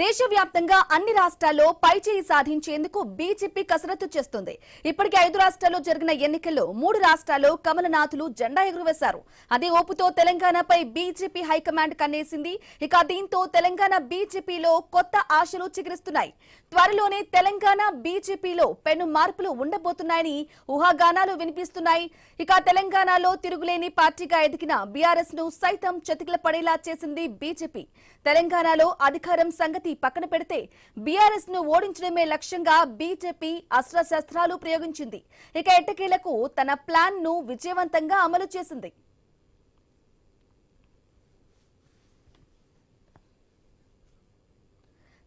దేశవ్యాప్తంగా అన్ని రాష్ట్రాల్లో పైచేయి సాధించేందుకు బీజేపీ కసరత్తు చేస్తుంది. ఇప్పటికే 5 రాష్ట్రాల్లో జరిగిన ఎన్నికల్లో 3 రాష్ట్రాల్లో కమలనాథులు జెండా ఎగురవేశారు. అదే ఓపుతో తెలంగాణపై బీజేపీ హైకమాండ్ కన్నేసింది. ఇక దీంతో తెలంగాణ బీజేపీలో కొత్త ఆశలు చిగురిస్తున్నాయి. త్వరలోనే తెలంగాణ బీజేపీలో పెను మార్పులు ఉండబోతున్నాయని ఊహాగానాలు వినిపిస్తున్నాయి. ఇక తెలంగాణలో తిరుగులేని పార్టీగా ఎదిగిన బీఆర్ఎస్ ను సైతం చతికిల పడేలా చేసింది బీజేపీ. తెలంగాణలో అధికారం సంగతి పక్కన పెడితే బీఆర్ఎస్ ను ఓడించడమే లక్ష్యంగా బీజేపీ అస్త్రశస్త్రాలు ప్రయోగించింది. ఇక ఎట్టకేలకు తన ప్లాన్ ను విజయవంతంగా అమలు చేసింది.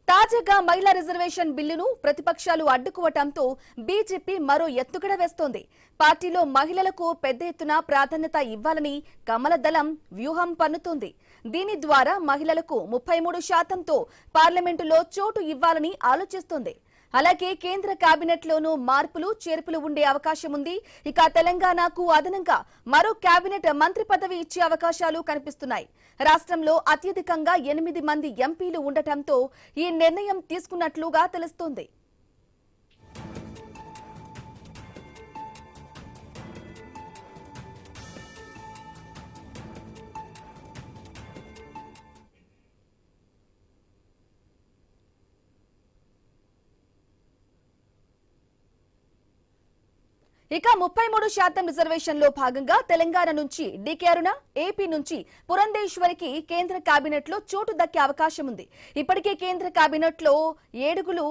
తాజాగా మహిళా రిజర్వేషన్ బిల్లును ప్రతిపక్షాలు అడ్డుకోవడంతో బీజేపీ మరో ఎత్తుగడ వేస్తోంది. పార్టీలో మహిళలకు పెద్ద ఎత్తున ప్రాధాన్యత ఇవ్వాలని కమల దళం వ్యూహం పన్నుతోంది. దీని ద్వారా మహిళలకు 33%తో పార్లమెంటులో చోటు ఇవ్వాలని ఆలోచిస్తోంది. అలాగే కేంద్ర కేబినెట్ లోనూ మార్పులు చేర్పులు ఉండే అవకాశం ఉంది. ఇక తెలంగాణకు అదనంగా మరో కేబినెట్ మంత్రి పదవి ఇచ్చే అవకాశాలు కనిపిస్తున్నాయి. రాష్ట్రంలో అత్యధికంగా 8 మంది ఎంపీలు ఉండటంతో ఈ నిర్ణయం తీసుకున్నట్లుగా తెలుస్తోంది. ఇక 33% రిజర్వేషన్లో భాగంగా తెలంగాణ నుంచి డీకే అరుణ, ఏపీ నుంచి పురంధేశ్వరికి కేంద్ర కేబినెట్ లో చోటు దక్కే అవకాశం ఉంది. ఇప్పటికే కేంద్ర కేబినెట్ లో 7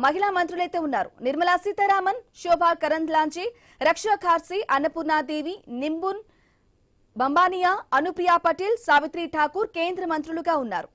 మహిళా మంత్రులైతే ఉన్నారు. నిర్మలా సీతారామన్, శోభా కరంద్లాజే, రక్షా ఖార్సీ, అన్నపూర్ణాదేవి, నింబున్ బంబానియా, అనుప్రియా పటేల్, సావిత్రి ఠాకూర్ కేంద్ర మంత్రులుగా ఉన్నారు.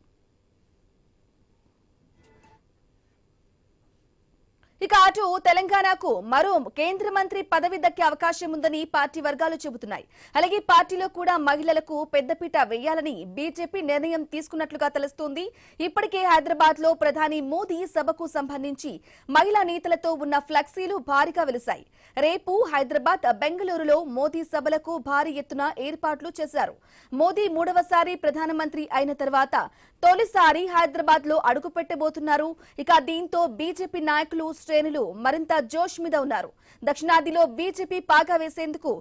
ఇక అటు తెలంగాణకు మరో కేంద్ర మంత్రి పదవి దక్కే అవకాశం ఉందని పార్టీ వర్గాలు చెబుతున్నాయి. అలాగే పార్టీలో కూడా మహిళలకు పెద్దపీట వేయాలని బీజేపీ నిర్ణయం తీసుకున్నట్లుగా తెలుస్తోంది. ఇప్పటికే హైదరాబాద్ లో ప్రధాని మోదీ సభకు సంబంధించి మహిళా నేతలతో ఉన్న ఫ్లెక్సీలు భారీగా వెలిశాయి. రేపు హైదరాబాద్, బెంగళూరులో మోదీ సభలకు భారీ ఎత్తున ఏర్పాట్లు చేశారు. మోదీ 3వసారి ప్రధానమంత్రి అయిన తర్వాత తొలిసారి హైదరాబాద్ లో అడుగు పెట్టబోతున్నారు. ఇక దీంతో బీజేపీ నాయకులు, శ్రేణులు మరింత జోష్ మీద ఉన్నారు. దక్షిణాదిలో బీజేపీ పాగా వేసేందుకు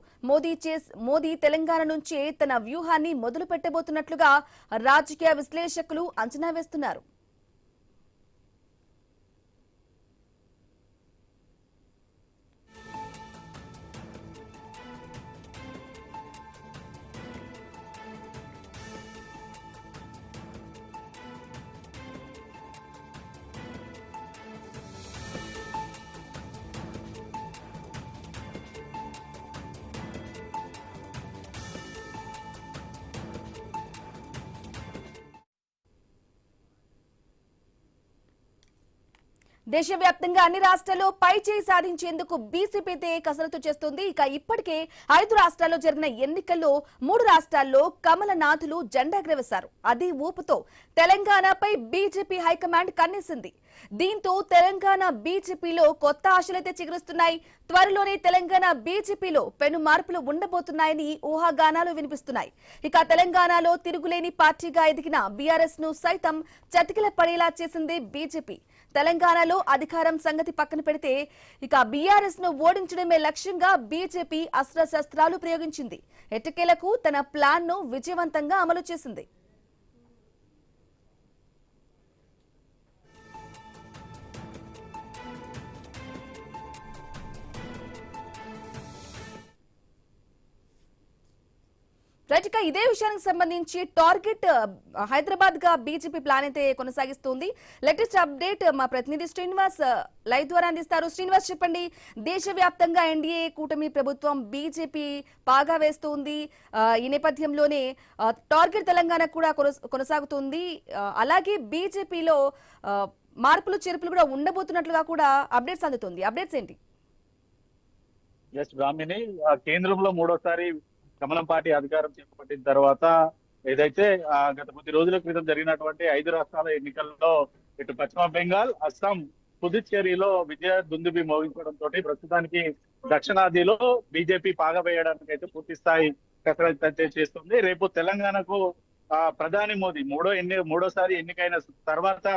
మోదీ తెలంగాణ నుంచే తన వ్యూహాన్ని మొదలు పెట్టబోతున్నట్లుగా రాజకీయ విశ్లేషకులు అంచనా వేస్తున్నారు. దేశవ్యాప్తంగా అన్ని రాష్ట్రాల్లో పైచేయి సాధించేందుకు బీజేపీ కసరత్తు చేస్తుంది. ఇక ఇప్పటికే 5 రాష్ట్రాల్లో జరిగిన ఎన్నికల్లో 3 రాష్ట్రాల్లో కమలనాథులు జెండా ఎగురవేశారు. అదే ఊపుతో తెలంగాణపై బీజేపీ హైకమాండ్ కన్నేసింది. దీంతో తెలంగాణ బీజేపీలో కొత్త ఆశలైతే చిగురుస్తున్నాయి. త్వరలోనే తెలంగాణ బీజేపీలో పెను మార్పులు ఉండబోతున్నాయని ఊహాగానాలు వినిపిస్తున్నాయి. ఇక తెలంగాణలో తిరుగులేని పార్టీగా ఎదిగిన బీఆర్ఎస్ ను సైతం చతికిల పడేలా చేసింది బీజేపీ. తెలంగాణలో అధికారం సంగతి పక్కన పెడితే ఇక బీఆర్ఎస్ ను ఓడించడమే లక్ష్యంగా బీజేపీ అస్త్రశస్త్రాలు ప్రయోగించింది. ఎట్టకేలకు తన ప్లాన్ ను విజయవంతంగా అమలు చేసింది. రైట్గా ఇదే విషయానికి సంబంధించి టార్గెట్ హైదరాబాద్ గా బీజేపీ ప్లాన్ అయితే కొనసాగిస్తుంది. లేటెస్ట్ అప్డేట్ మా ప్రతినిధి శ్రీనివాస్ లైవ్ ద్వారా అందిస్తారు. శ్రీనివాస్, చెప్పండి, దేశవ్యాప్తంగా ఎన్డీఏ కూటమి ప్రభుత్వం బీజేపీ పాగా వేస్తుంది. ఈ నేపథ్యంలోనే టార్గెట్ తెలంగాణ కూడా కొనసాగుతుంది. అలాగే బీజేపీలో మార్పులు చేర్పులు కూడా ఉండబోతున్నట్లుగా కూడా అప్డేట్స్ అందుతుంది. అప్డేట్స్ ఏంటి? కేంద్రంలో 3వసారి కమలం పార్టీ అధికారం చేపట్టిన తర్వాత ఏదైతే గత కొద్ది రోజుల క్రితం జరిగినటువంటి 5 రాష్ట్రాల ఎన్నికల్లో ఇటు పశ్చిమ బెంగాల్, అస్సాం, పుదుచ్చేరిలో విజయ దుందుబి మోగించడంతో ప్రస్తుతానికి దక్షిణాదిలో బీజేపీ పాగా వేయడానికి అయితే పూర్తి స్థాయి కసరత్తు చేస్తుంది. రేపు తెలంగాణకు ప్రధాని మోదీ మూడోసారి ఎన్నికైన తర్వాత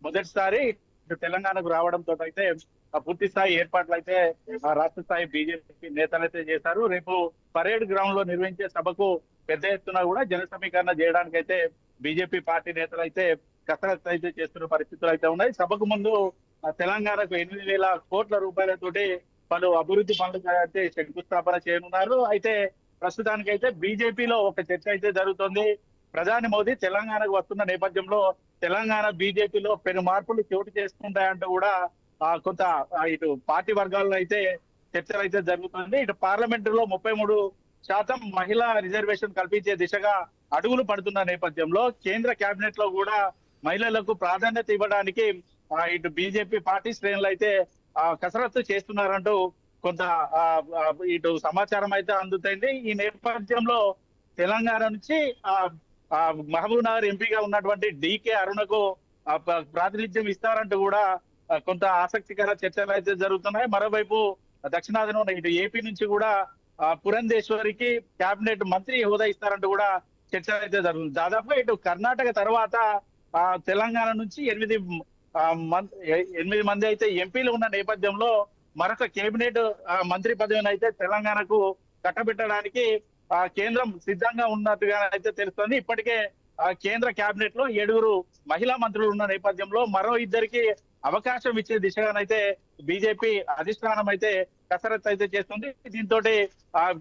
మొదటిసారి ఇటు తెలంగాణకు రావడంతో అయితే పూర్తి స్థాయి ఏర్పాట్లు అయితే రాష్ట్ర స్థాయి బీజేపీ నేతలు అయితే చేశారు. రేపు పరేడ్ గ్రౌండ్ లో నిర్వహించే సభకు పెద్ద ఎత్తున కూడా జన సమీకరణ చేయడానికి అయితే బీజేపీ పార్టీ నేతలు అయితే కసరత్తు అయితే చేస్తున్న పరిస్థితులు అయితే ఉన్నాయి. సభకు ముందు తెలంగాణకు 8,000 కోట్ల రూపాయలతోటి పలు అభివృద్ధి పనులు అయితే శంకుస్థాపన చేయనున్నారు. అయితే ప్రస్తుతానికైతే బీజేపీలో ఒక చర్చ అయితే జరుగుతోంది. ప్రధాని మోదీ తెలంగాణకు వస్తున్న నేపథ్యంలో తెలంగాణ బీజేపీలో పెను మార్పులు చోటు చేసుకుంటాయంటూ కూడా కొంత ఇటు పార్టీ వర్గాల్లో అయితే చర్చలు అయితే జరుగుతుంది. ఇటు పార్లమెంటులో 33% మహిళా రిజర్వేషన్ కల్పించే దిశగా అడుగులు పడుతున్న నేపథ్యంలో కేంద్ర కేబినెట్ లో కూడా మహిళలకు ప్రాధాన్యత ఇవ్వడానికి ఇటు బీజేపీ పార్టీ శ్రేణులు అయితే కసరత్తు చేస్తున్నారంటూ కొంత ఇటు సమాచారం అయితే అందుతుంది. ఈ నేపథ్యంలో తెలంగాణ నుంచి మహబూబ్ నగర్ ఎంపీగా ఉన్నటువంటి డికే అరుణకు ప్రాతినిధ్యం ఇస్తారంటూ కూడా కొంత ఆసక్తికర చర్చలు అయితే జరుగుతున్నాయి. మరోవైపు దక్షిణాదిన ఉన్న ఇటు ఏపీ నుంచి కూడా పురంధేశ్వరికి కేబినెట్ మంత్రి హోదా ఇస్తారంటూ కూడా చర్చలు అయితే జరుగుతుంది. దాదాపుగా ఇటు కర్ణాటక తర్వాత తెలంగాణ నుంచి 8 మంది అయితే ఎంపీలు ఉన్న నేపథ్యంలో మరొక కేబినెట్ మంత్రి పదవిని అయితే తెలంగాణకు కట్టబెట్టడానికి కేంద్రం సిద్ధంగా ఉన్నట్టుగా అయితే తెలుస్తుంది. ఇప్పటికే కేంద్ర కేబినెట్ లో 7 మహిళా మంత్రులు ఉన్న నేపథ్యంలో మరో 2కి అవకాశం ఇచ్చే దిశగానైతే బీజేపీ అధిష్టానం అయితే కసరత్తు అయితే చేస్తుంది. దీంతో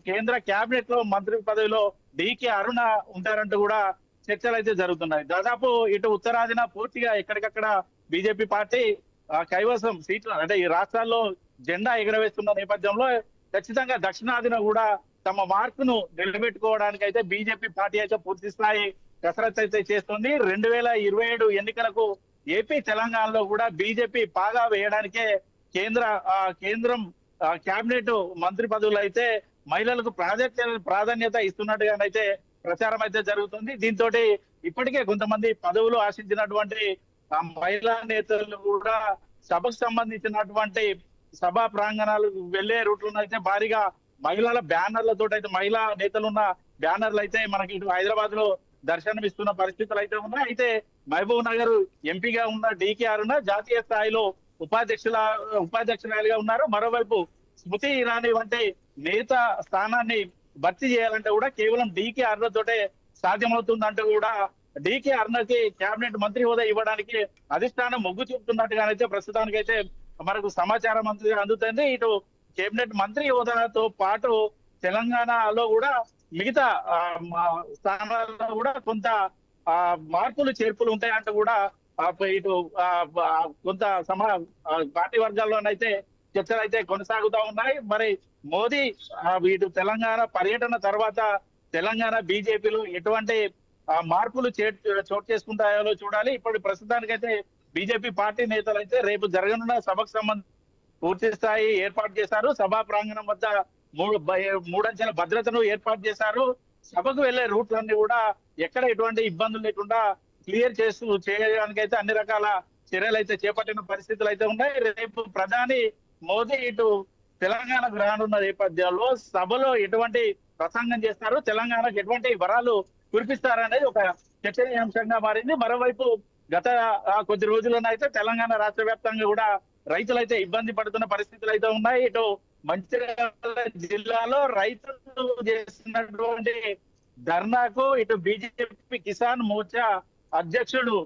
కేంద్ర కేబినెట్ లో మంత్రి పదవిలో డికే అరుణ ఉంటారంటూ కూడా చర్చలు అయితే జరుగుతున్నాయి. దాదాపు ఇటు ఉత్తరాదిన పూర్తిగా ఎక్కడికక్కడ బీజేపీ పార్టీ కైవసం సీట్లు అంటే ఈ రాష్ట్రాల్లో జెండా ఎగరవేస్తున్న నేపథ్యంలో ఖచ్చితంగా దక్షిణాదిన కూడా తమ మార్కును నిలబెట్టుకోవడానికి అయితే బీజేపీ పార్టీ అయితే పూర్తి స్థాయి కసరత్తు అయితే చేస్తుంది. 2027 ఎన్నికలకు ఏపీ తెలంగాణలో కూడా బీజేపీ పాగా వేయడానికే కేంద్రం కేబినెట్ మంత్రి పదవులు అయితే మహిళలకు ప్రాధాన్యత ఇస్తున్నట్టుగానైతే ప్రచారం అయితే జరుగుతుంది. దీంతో ఇప్పటికే కొంతమంది పదవులు ఆశించినటువంటి మహిళా నేతలు కూడా సభకు సంబంధించినటువంటి సభా ప్రాంగణాలు వెళ్లే రూట్లను అయితే భారీగా మహిళల బ్యానర్లతో అయితే మహిళా నేతలున్న బ్యానర్లు అయితే మనకి ఇటు హైదరాబాద్ లో దర్శనమిస్తున్న పరిస్థితులు అయితే ఉన్నాయి. అయితే మహబూబ్ నగర్ ఎంపీగా ఉన్న డికే అరుణ జాతీయ స్థాయిలో ఉపాధ్యక్షురాలుగా ఉన్నారు. మరోవైపు స్మృతి ఇరానీ వంటి నేత స్థానాన్ని భర్తీ చేయాలంటే కూడా కేవలం డికే అరుణతోటే సాధ్యమవుతుందంటూ కూడా డికే అరుణకి కేబినెట్ మంత్రి హోదా ఇవ్వడానికి అధిష్టానం మొగ్గు చూపుతున్నట్టుగానైతే ప్రస్తుతానికైతే మనకు సమాచారం అందుతుంది. ఇటు కేబినెట్ మంత్రి హోదాతో పాటు తెలంగాణలో కూడా మిగతా స్థానాల్లో కూడా కొంత మార్పులు చేర్పులు ఉంటాయంటూ కూడా ఇటు కొంత పార్టీ వర్గాల్లోనైతే చర్చలు అయితే కొనసాగుతూ ఉన్నాయి. మరి మోదీ ఇటు తెలంగాణ పర్యటన తర్వాత తెలంగాణ బీజేపీలో ఎటువంటి మార్పులు చోటు చేసుకుంటాయో చూడాలి. ఇప్పుడు ప్రస్తుతానికైతే బీజేపీ పార్టీ నేతలు అయితే రేపు జరగనున్న సభకు సంబంధించి పూర్తి స్థాయి ఏర్పాటు చేశారు. సభా ప్రాంగణం వద్ద 3 అంచెల భద్రతను ఏర్పాటు చేశారు. సభకు వెళ్లే రూట్లన్నీ కూడా ఎక్కడ ఎటువంటి ఇబ్బందులు లేకుండా క్లియర్ చేయడానికి అయితే అన్ని రకాల చర్యలు అయితే చేపట్టిన పరిస్థితులు అయితే ఉన్నాయి. రేపు ప్రధాని మోదీ ఇటు తెలంగాణకు రానున్న నేపథ్యంలో సభలో ఎటువంటి ప్రసంగం చేస్తారు, తెలంగాణకు ఎటువంటి వరాలు కురిపిస్తారనేది ఒక చర్చనీయాంశంగా మారింది. మరోవైపు గత కొద్ది రోజుల్లోనైతే తెలంగాణ రాష్ట్ర వ్యాప్తంగా కూడా రైతులైతే ఇబ్బంది పడుతున్న పరిస్థితులు అయితే ఉన్నాయి. ఇటు మంచిర్యాల జిల్లాలో రైతులు చేస్తున్నటువంటి ధర్నాకు ఇటు బీజేపీ కిసాన్ మోర్చా అధ్యక్షుడు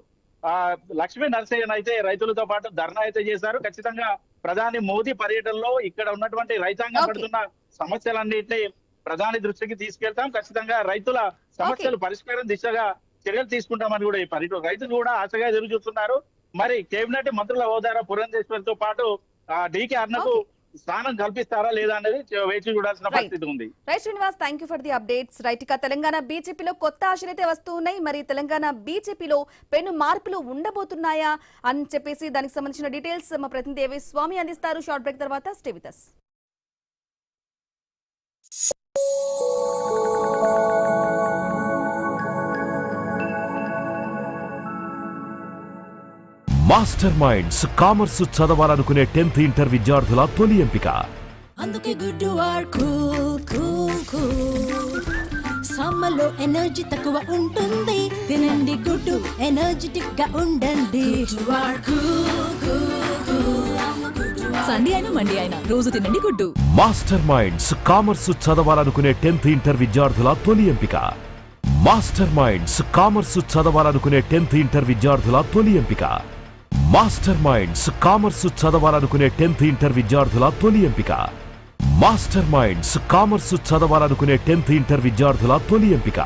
లక్ష్మీ నరసయ్యన్ అయితే రైతులతో పాటు ధర్నా అయితే చేశారు. ఖచ్చితంగా ప్రధాని మోదీ పర్యటనలో ఇక్కడ ఉన్నటువంటి రైతాంగం పడుతున్న సమస్యలన్నింటినీ ప్రధాని దృష్టికి తీసుకెళ్తాం, ఖచ్చితంగా రైతుల సమస్యలు పరిష్కారం దిశగా చర్యలు తీసుకుంటామని కూడా చెప్పారు. ఇటు రైతులు కూడా ఆశగా ఎదురు చూస్తున్నారు. మరి కేబినెట్ మంత్రుల హోదాలో పురంధేశ్వరితో పాటు డికే అరుణకు స్థానం కల్పిస్తారా లేదా అనేది వేచి చూడాల్సిన పరిస్థితి ఉంది. Right Srinivas, thank you for the updates. Right, ఇక తెలంగాణ బీజేపీలో కొత్త ఆశలైతే వస్తూ ఉన్నాయి. మరి తెలంగాణ బీజేపీలో పెను మార్పులు ఉండబోతున్నాయా అని చెప్పేసి దానికి సంబంధించిన డీటెయిల్స్ మా ప్రతినిధి ఏవి స్వామి అందిస్తారు. షార్ట్ బ్రేక్ తర్వాత stay with us. Master minds commerce చదవాలనుకునే 10th ఇంటర్ విద్యార్థుల తొలి ఎంపిక. అందుకే good to are cool cool cool సమ్మర్లో ఎనర్జీ తక్కువ ఉంటుంది, తినండి గుడ్డు ఎనర్జెటిక్ గా ఉండండి. సండే అయినా మండే అయినా రోజు తినండి గుడ్డు. మాస్టర్ మైండ్స్ కామర్స్ చదవాలనుకునే 10th ఇంటర్ విద్యార్థుల తొలి ఎంపిక. మాస్టర్ మైండ్స్ కామర్స్ చదవాలనుకునే 10th ఇంటర్ విద్యార్థుల తొలి ఎంపిక. మాస్టర్ మైండ్స్ కామర్స్ చదవాలనుకునే 10th ఇంటర్ విద్యార్థుల తొలి ఎంపిక. మాస్టర్ మైండ్స్ కామర్స్ చదవాలనుకునే 10th ఇంటర్ విద్యార్థుల తొలి ఎంపిక.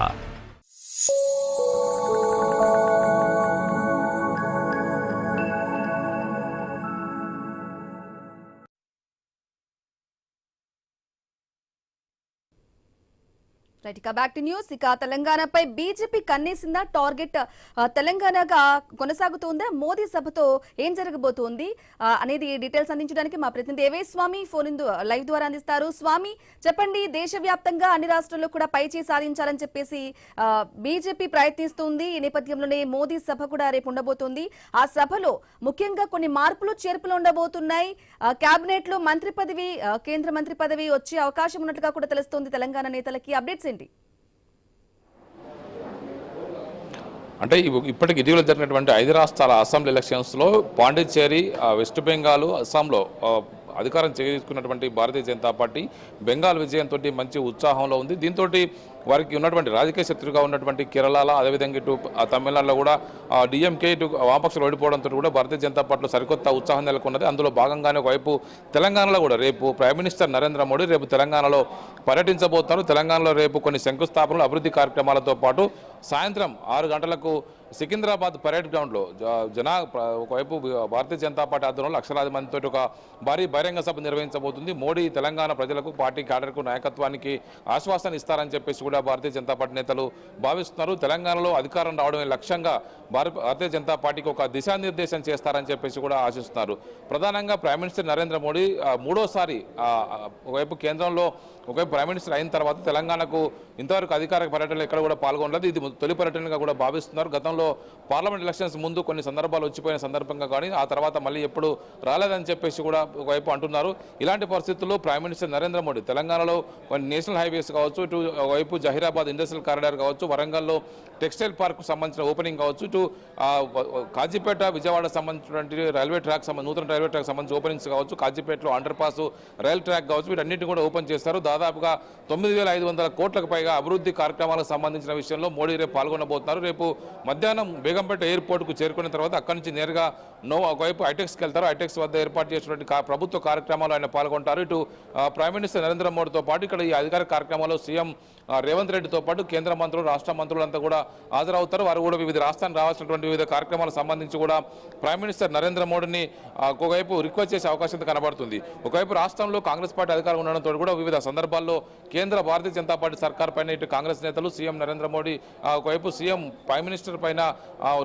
రైట్, ఇక బ్యాక్ టు న్యూస్. ఇక తెలంగాణపై బీజేపీ కన్నేసిందా? టార్గెట్ తెలంగాణగా కొనసాగుతోందా? మోదీ సభతో ఏం జరగబోతోంది అనేది డీటెయిల్స్ అందించడానికి మా ప్రతినిధి ఏవే స్వామి ఫోన్ లైవ్ ద్వారా అందిస్తారు. స్వామి, చెప్పండి, దేశవ్యాప్తంగా అన్ని రాష్ట్రాల్లో కూడా పైచేయి సాధించాలని చెప్పేసి బీజేపీ ప్రయత్నిస్తుంది. ఈ నేపథ్యంలోనే మోదీ సభ కూడా రేపు ఉండబోతోంది. ఆ సభలో ముఖ్యంగా కొన్ని మార్పులు చేర్పులు ఉండబోతున్నాయి. కేబినెట్ లో మంత్రి పదవి, కేంద్ర మంత్రి పదవి వచ్చే అవకాశం ఉన్నట్లుగా కూడా తెలుస్తోంది. తెలంగాణ నేతలకి అప్డేట్స్ ఏంటి? అంటే ఇప్పటికి ఇటీవల జరిగినటువంటి 5 రాష్ట్రాల అసెంబ్లీ ఎలక్షన్స్లో పాండిచ్చేరి, వెస్ట్ బెంగాల్, అస్సాంలో అధికారం చేకూర్చుకున్నటువంటి భారతీయ జనతా పార్టీ బెంగాల్ విజయంతో మంచి ఉత్సాహంలో ఉంది. దీంతో వారికి ఉన్నటువంటి రాజకీయ శత్రువుగా ఉన్నటువంటి కేరళలో, అదేవిధంగా ఇటు తమిళనాడులో కూడా డిఎంకే, ఇటు వామపక్షాలు ఓడిపోవడంతో కూడా భారతీయ జనతా పార్టీలో సరికొత్త ఉత్సాహం నెలకొన్నది. అందులో భాగంగానే ఒకవైపు తెలంగాణలో కూడా రేపు ప్రైమ్ మినిస్టర్ నరేంద్ర మోడీ రేపు తెలంగాణలో పర్యటించబోతున్నారు. తెలంగాణలో రేపు కొన్ని శంకుస్థాపనలు, అభివృద్ధి కార్యక్రమాలతో పాటు సాయంత్రం 6 గంటలకు సికింద్రాబాద్ పరేడ్ గ్రౌండ్లో ఒకవైపు భారతీయ జనతా పార్టీ ఆధ్వర్యంలో లక్షలాది మందితో ఒక భారీ బహిరంగ సభ నిర్వహించబోతుంది. మోడీ తెలంగాణ ప్రజలకు, పార్టీ క్యాడర్కు, నాయకత్వానికి ఆశ్వాసాన్ని ఇస్తారని చెప్పేసి కూడా భారతీయ జనతా పార్టీ నేతలు భావిస్తున్నారు. తెలంగాణలో అధికారం రావడమే లక్ష్యంగా భారతీయ జనతా పార్టీకి ఒక దిశానిర్దేశం చేస్తారని చెప్పేసి కూడా ఆశిస్తున్నారు. ప్రధానంగా ప్రైమ్ మినిస్టర్ నరేంద్ర మోడీ మూడోసారి ఒకవైపు కేంద్రంలో ఒకవైపు ప్రైమ్ మినిస్టర్ అయిన తర్వాత తెలంగాణకు ఇంతవరకు అధికారిక పర్యటనలో ఎక్కడ కూడా పాల్గొనలేదు. ఇది తొలి పర్యటనగా కూడా భావిస్తున్నారు. గతంలో పార్లమెంట్ ఎలక్షన్స్ ముందు కొన్ని సందర్భాలు వచ్చిపోయిన సందర్భంగా కానీ ఆ తర్వాత మళ్ళీ ఎప్పుడు రాలేదని చెప్పేసి కూడా ఒకవైపు అంటున్నారు. ఇలాంటి పరిస్థితుల్లో ప్రైమ్ మినిస్టర్ నరేంద్ర మోడీ తెలంగాణలో కొన్ని నేషనల్ హైవేస్ కావచ్చు, ఇటు ఒకవైపు జహీరాబాద్ ఇండస్ట్రియల్ కారిడార్ కావచ్చు, వరంగల్లో టెక్స్టైల్ పార్క్ సంబంధించిన ఓపెనింగ్ కావచ్చు, ఇటు కాజీపేట విజయవాడ సంబంధించినటువంటి రైల్వే ట్రాక్ నూతన రైల్వే ట్రాక్ సంబంధించి ఓపెనింగ్స్ కావచ్చు, కాజీపేటలో అండర్ పాస్ రైల్ ట్రాక్ కావచ్చు, వీటన్నిటిని కూడా ఓపెన్ చేస్తారు. దాదాపుగా 9,500 కోట్లకు పైగా అభివృద్ధి కార్యక్రమాలకు సంబంధించిన విషయంలో మోడీ రేపు పాల్గొనబోతున్నారు. రేపు మధ్యాహ్నం బేగంపేట ఎయిర్పోర్ట్కు చేరుకున్న తర్వాత అక్కడి నుంచి నేరుగా ఒకవైపు ఐటెక్స్కి వెళ్తారు. ఐటెక్స్ వద్ద ఏర్పాటు చేసినటువంటి ప్రభుత్వ కార్యక్రమాలు ఆయన పాల్గొంటారు. ఇటు ప్రైమ్ మినిస్టర్ నరేంద్ర మోడీతో పాటు ఇక్కడ ఈ అధికారిక కార్యక్రమాల్లో సీఎం రేవంత్ రెడ్డితో పాటు కేంద్ర మంత్రులు, రాష్ట్ర మంత్రులంతా కూడా హాజరవుతారు. వారు కూడా వివిధ రాష్ట్రానికి రావాల్సినటువంటి వివిధ కార్యక్రమాలకు సంబంధించి కూడా ప్రైమ్ మినిస్టర్ నరేంద్ర మోడీని ఒకవైపు రిక్వెస్ట్ చేసే అవకాశం కనబడుతుంది. ఒకవైపు రాష్ట్రంలో కాంగ్రెస్ పార్టీ అధికారం ఉండడంతో కూడా వివిధ సందర్భాల్లో కేంద్ర భారతీయ జనతా పార్టీ సర్కార్ పైన ఇటు కాంగ్రెస్ నేతలు, సీఎం నరేంద్ర మోడీ ఒకవైపు సీఎం ప్రైమ్ మినిస్టర్ పైన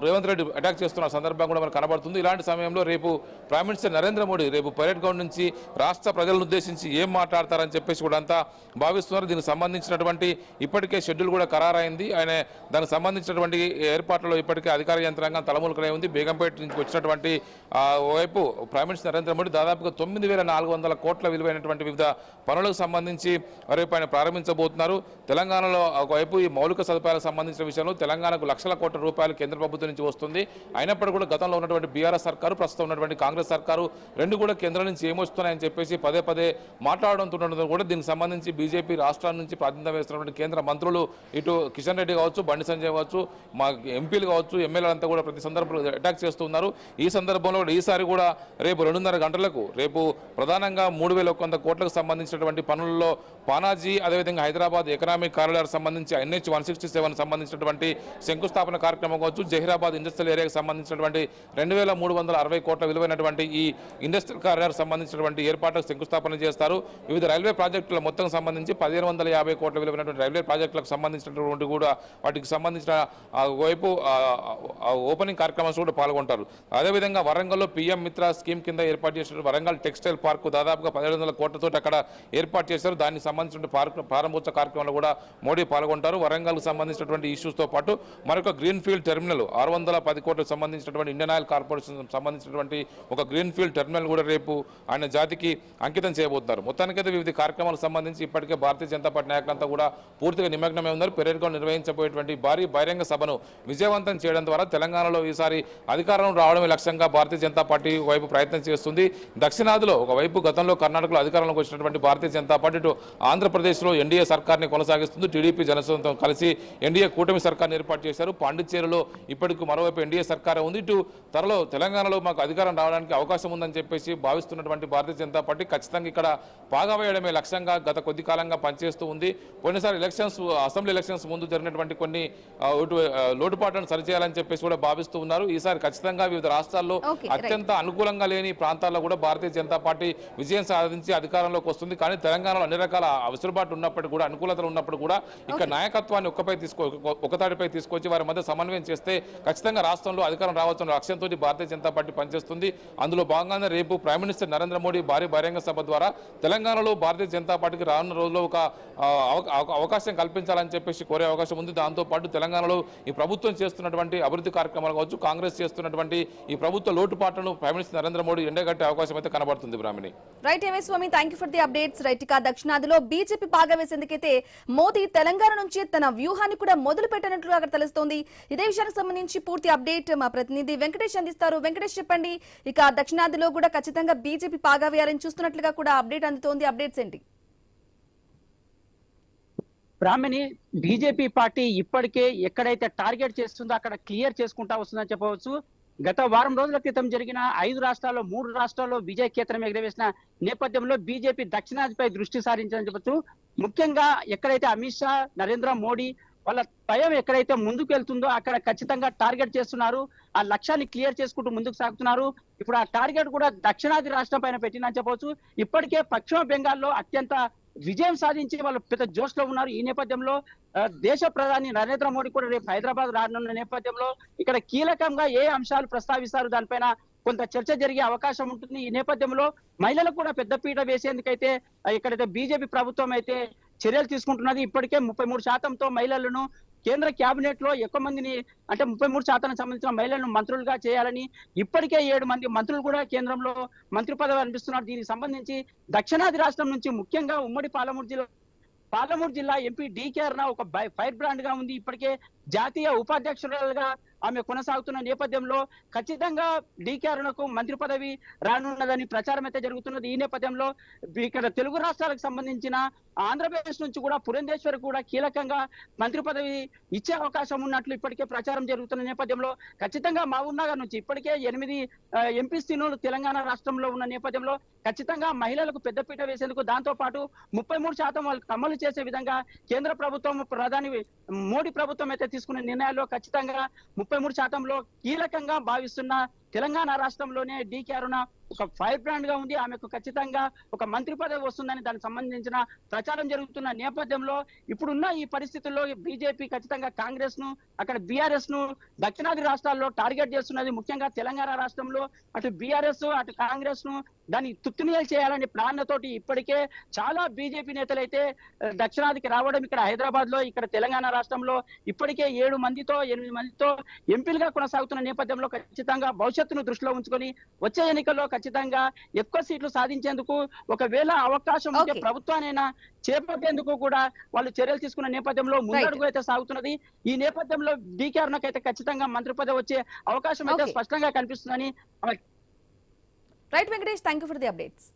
రేవంత్ రెడ్డి అటాక్ చేస్తున్న సందర్భం కూడా మనకు కనబడుతుంది. ఇలాంటి సమయంలో రేపు ప్రైమ్ మినిస్టర్ నరేంద్ర మోడీ రేపు పరేడ్ గ్రౌండ్ నుంచి రాష్ట్ర ప్రజలను ఉద్దేశించి ఏం మాట్లాడతారని చెప్పేసి కూడా అంతా భావిస్తున్నారు. దీనికి సంబంధించినటువంటి ఇప్పటికే షెడ్యూల్ కూడా ఖరారైంది. ఆయన దానికి సంబంధించినటువంటి ఏర్పాట్లలో ఇప్పటికే అధికార యంత్రాంగం తలములకలై ఉంది. బేగంపేట నుంచి వచ్చినటువంటి వైపు ప్రైమ్ మినిస్టర్ నరేంద్ర మోడీ దాదాపుగా 9,400 కోట్ల విలువైనటువంటి వివిధ పనులకు సంబంధించి రేపు ఆయన ప్రారంభించబోతున్నారు. తెలంగాణలో ఒకవైపు ఈ మౌలిక సదుపాయాలకు సంబంధించిన విషయంలో తెలంగాణకు లక్షల కోట్ల రూపాయలు కేంద్ర ప్రభుత్వం నుంచి వస్తుంది. అయినప్పటికీ కూడా గతంలో ఉన్నటువంటి బీఆర్ఎస్ సర్కారు, ప్రస్తుతం ఉన్నటువంటి కాంగ్రెస్ సర్కారు రెండు కూడా కేంద్రం నుంచి ఏమొస్తున్నాయని చెప్పేసి పదే పదే మాట్లాడుతుండడంతో కూడా దీనికి సంబంధించి బీజేపీ రాష్ట్రాల నుంచి ప్రాతినిధ్యం వేస్తున్నటువంటి కేంద్ర మంత్రులు ఇటు కిషన్ రెడ్డి కావచ్చు, బండి సంజయ్ కావచ్చు, మా ఎంపీలు కావచ్చు, ఎమ్మెల్యేలంతా కూడా ప్రతి సందర్భంలో అటాక్ చేస్తున్నారు. ఈ సందర్భంలో ఈసారి కూడా రేపు 2:30 గంటలకు రేపు ప్రధానంగా 3,100 కోట్లకు సంబంధించినటువంటి పనుల్లో పానాజీ, అదేవిధంగా హైదరాబాద్ ఎకనామిక్ కారిడార్ సంబంధించి NH 167 సంబంధించినటువంటి శంకుస్థాపన కార్యక్రమం కావచ్చు, జహీరాబాద్ ఇండస్ట్రియల్ ఏరియాకి సంబంధించినటువంటి 2,360 కోట్ల విలువైనటువంటి ఈ ఇండస్ట్రియల్ కారిడార్ సంబంధించినటువంటి ఏర్పాట్లకు శంకుస్థాపన చేస్తారు. వివిధ రైల్వే ప్రాజెక్టుల మొత్తం సంబంధించి 1,550 కోట్ల విలువైనటువంటి రైల్వే ప్రాజెక్టులకు సంబంధించినటువంటి కూడా వాటికి సంబంధించిన వైపు ఓపెనింగ్ కార్యక్రమాలు కూడా పాల్గొంటారు. అదేవిధంగా వరంగల్లో PM మిత్ర స్కీమ్ కింద ఏర్పాటు చేసిన వరంగల్ టెక్స్టైల్ పార్కు దాదాపుగా 1,700 కోట్లతో అక్కడ ఏర్పాటు చేశారు. దానికి సంబంధించిన ప్రారంభోత్సవ కార్యక్రమంలో కూడా మోడీ పాల్గొంటారు. వరంగల్కు సంబంధించినటువంటి ఇష్యూస్తో పాటు మరొక గ్రీన్ ఫీల్డ్ టెర్మినల్ 610 కోట్లకు సంబంధించినటువంటి ఇండియన్ ఆయిల్ కార్పొరేషన్ సంబంధించినటువంటి ఒక గ్రీన్ ఫీల్డ్ టెర్మినల్ కూడా రేపు ఆయన జాతికి అంకితం చేయబోతున్నారు. మొత్తానికైతే వివిధ కార్యక్రమాలకు సంబంధించి ఇప్పటికే భారతీయ జనతా పార్టీ నాయకులంతా కూడా పూర్తిగా నిమగ్నమై ఉన్నారు. పెరేడ్ గ్రౌండ్ నిర్వహించబోయేటువంటి భారీ బహిరంగ సభను విజయవంతం చేయడం ద్వారా తెలంగాణలో ఈసారి అధికారం రావడమే లక్ష్యంగా భారతీయ జనతా పార్టీ వైపు ప్రయత్నం చేస్తుంది. దక్షిణాదిలో ఒకవైపు గతంలో కర్ణాటకలో అధికారంలోకి వచ్చినటువంటి భారతీయ జనతా పార్టీ ఇటు ఆంధ్రప్రదేశ్లో ఎన్డీఏ సర్కార్ని కొనసాగిస్తుంది. టీడీపీ జనసేనతో కలిసి ఎన్డీఏ కూటమి సర్కార్ని ఏర్పాటు చేశారు. పాండిచ్చేరిలో ఇప్పటికి మరోవైపు ఎన్డీఏ సర్కారే ఉంది. ఇటు త్వరలో తెలంగాణలో మాకు అధికారం రావడానికి అవకాశం ఉందని చెప్పేసి భావిస్తున్నటువంటి భారతీయ జనతా పార్టీ ఖచ్చితంగా ఇక్కడ పాగా వేయడమే లక్ష్యంగా గత కొద్ది కాలంగా పనిచేస్తూ ఉంది. పోయినసారి అసెంబ్లీ ఎలక్షన్స్ ముందు జరిగినటువంటి కొన్ని లోటుపాట్లను సరిచేయాలని చెప్పేసి కూడా భావిస్తూ ఉన్నారు. ఈసారి ఖచ్చితంగా వివిధ రాష్ట్రాల్లో అత్యంత అనుకూలంగా లేని ప్రాంతాల్లో కూడా భారతీయ జనతా పార్టీ విజయం సాధించి అధికారంలోకి వస్తుంది. కానీ తెలంగాణలో అన్ని రకాల వెసులుబాటు ఉన్నప్పుడు కూడా అనుకూలతలు ఉన్నప్పుడు కూడా ఇక్కడ నాయకత్వాన్ని ఒకతాటిపై తీసుకొచ్చి వారి మధ్య సమన్వయం చేస్తే ఖచ్చితంగా రాష్ట్రంలో అధికారం రావాల్సిన లక్ష్యంతో భారతీయ జనతా పార్టీ పనిచేస్తుంది. అందులో భాగంగానే రేపు ప్రైమ్ మినిస్టర్ నరేంద్ర మోడీ భారీ బహిరంగ సభ ద్వారా తెలంగాణలో భారతీయ జనతా పార్టీకి రానున్న రోజుల్లో ఒక అవకాశం కల్పించాలని చెప్పేసి కోరే అవకాశం ఉంది. దాంతోపాటు తెలంగాణలో ఈ ప్రభుత్వం చేస్తున్నటువంటి అభివృద్ధి కార్యక్రమాలు కావచ్చు, కాంగ్రెస్ చేస్తున్నటువంటి ఈ ప్రభుత్వ లోటుపాట్లను ప్రైమ్ మినిస్టర్ నరేంద్ర మోడీ ఎండగట్టే అవకాశం అయితే కనబడుతుంది. Brahmani right MS Swamy, thank you for the updates. Right, ఇక దక్షిణాదిలో బీజేపీ పాగా వేసేందుకైతే మోదీ తెలంగాణ నుంచి తన వ్యూహాన్ని కూడా మొదలు పెట్టినట్లు అక్కడ తెలుస్తోంది. ఇదే విషయానికి సంబంధించి పూర్తి అప్డేట్ మా ప్రతినిధి వెంకటేష్ అందిస్తారు. వెంకటేష్ చెప్పండి, ఇక దక్షిణాదిలో కూడా ఖచ్చితంగా బీజేపీ పాగా వేయాలని చూస్తున్నట్లుగా కూడా అప్డేట్ అందుతోంది. అప్డేట్స్ ఏంటి? బ్రాహ్మణి, బీజేపీ పార్టీ ఇప్పటికే ఎక్కడైతే టార్గెట్ చేస్తుందో అక్కడ క్లియర్ చేసుకుంటా వస్తుందని చెప్పవచ్చు. గత వారం రోజుల క్రితం జరిగిన 5 రాష్ట్రాల్లో 3 రాష్ట్రాల్లో విజయ కేతనం ఎగరవేసిన నేపథ్యంలో బీజేపీ దక్షిణాదిపై దృష్టి సారించని చెప్పొచ్చు. ముఖ్యంగా ఎక్కడైతే అమిత్ షా, నరేంద్ర మోడీ వాళ్ళ భయం ఎక్కడైతే ముందుకు వెళ్తుందో అక్కడ ఖచ్చితంగా టార్గెట్ చేస్తున్నారు. ఆ లక్ష్యాన్ని క్లియర్ చేసుకుంటూ ముందుకు సాగుతున్నారు. ఇప్పుడు ఆ టార్గెట్ కూడా దక్షిణాది రాష్ట్రం పైన పెట్టిందని చెప్పవచ్చు. ఇప్పటికే పశ్చిమ బెంగాల్లో అత్యంత విజయం సాధించి వాళ్ళు పెద్ద జోష్ లో ఉన్నారు. ఈ నేపథ్యంలో దేశ ప్రధాని నరేంద్ర మోడీ కూడా రేపు హైదరాబాద్ రానున్న నేపథ్యంలో ఇక్కడ కీలకంగా ఏ అంశాలు ప్రస్తావిస్తారు దానిపైన కొంత చర్చ జరిగే అవకాశం ఉంటుంది. ఈ నేపథ్యంలో మహిళలకు కూడా పెద్దపీట వేసేందుకైతే ఇక్కడైతే బీజేపీ ప్రభుత్వం అయితే చర్యలు తీసుకుంటున్నది. ఇప్పటికే 33% మహిళలను కేంద్ర కేబినెట్ లో ఎక్కువ మందిని అంటే 33% సంబంధించిన మహిళలను మంత్రులుగా చేయాలని ఇప్పటికే 7 మంది మంత్రులు కూడా కేంద్రంలో మంత్రి పదవి అనిపిస్తున్నారు. దీనికి సంబంధించి దక్షిణాది రాష్ట్రం నుంచి ముఖ్యంగా ఉమ్మడి పాలమూరు జిల్లా ఎంపీ డీకే అరుణ ఒక ఫైర్ బ్రాండ్ గా ఉంది. ఇప్పటికే జాతీయ ఉపాధ్యక్షురాలుగా ఆమె కొనసాగుతున్న నేపథ్యంలో ఖచ్చితంగా డీకే అరుణకు మంత్రి పదవి రానున్నదని ప్రచారం అయితే జరుగుతున్నది. ఈ నేపథ్యంలో ఇక్కడ తెలుగు రాష్ట్రాలకు సంబంధించిన ఆంధ్రప్రదేశ్ నుంచి కూడా పురంధేశ్వర్ కూడా కీలకంగా మంత్రి పదవి ఇచ్చే అవకాశం ఉన్నట్లు ఇప్పటికే ప్రచారం జరుగుతున్న నేపథ్యంలో ఖచ్చితంగా మహబూబ్నగర్ నుంచి ఇప్పటికే 8 ఎంపీ స్థానాలు తెలంగాణ రాష్ట్రంలో ఉన్న నేపథ్యంలో ఖచ్చితంగా మహిళలకు పెద్దపీట వేసేందుకు దాంతో పాటు 33% వాళ్ళకి అమలు చేసే విధంగా కేంద్ర ప్రభుత్వం ప్రధాని మోడీ ప్రభుత్వం అయితే తీసుకున్న నిర్ణయాల్లో ఖచ్చితంగా 33%లో కీలకంగా భావిస్తున్న తెలంగాణ రాష్ట్రంలోనే డీకే అరుణ ఒక ఫైర్ బ్రాండ్ గా ఉంది. ఆమెకు ఖచ్చితంగా ఒక మంత్రి పదవి వస్తుందని దానికి సంబంధించిన ప్రచారం జరుగుతున్న నేపథ్యంలో ఇప్పుడున్న ఈ పరిస్థితుల్లో బీజేపీ ఖచ్చితంగా కాంగ్రెస్ ను అక్కడ బీఆర్ఎస్ ను దక్షిణాది రాష్ట్రాల్లో టార్గెట్ చేస్తున్నది. ముఖ్యంగా తెలంగాణ రాష్ట్రంలో అటు బీఆర్ఎస్ అటు కాంగ్రెస్ ను దాన్ని తుత్తునియలు చేయాలనే ప్లాన్లతోటి ఇప్పటికే చాలా బీజేపీ నేతలు అయితే దక్షిణాదికి రావడం ఇక్కడ హైదరాబాద్ లో ఇక్కడ తెలంగాణ రాష్ట్రంలో ఇప్పటికే 8 మందితో ఎంపీలుగా కొనసాగుతున్న నేపథ్యంలో ఖచ్చితంగా భవిష్యత్తును దృష్టిలో ఉంచుకొని వచ్చే ఎన్నికల్లో ఖచ్చితంగా ఎక్కువ సీట్లు సాధించేందుకు ఒకవేళ అవకాశం ఉంటే ప్రభుత్వానైనా చేపట్టేందుకు కూడా వాళ్ళు చర్యలు తీసుకున్న నేపథ్యంలో ముందడుగు అయితే సాగుతున్నది. ఈ నేపథ్యంలో డీకే అరుణకైతే ఖచ్చితంగా మంత్రి పదవి వచ్చే అవకాశం అయితే స్పష్టంగా కనిపిస్తుందని. Right Venkatesh, thank you for the updates.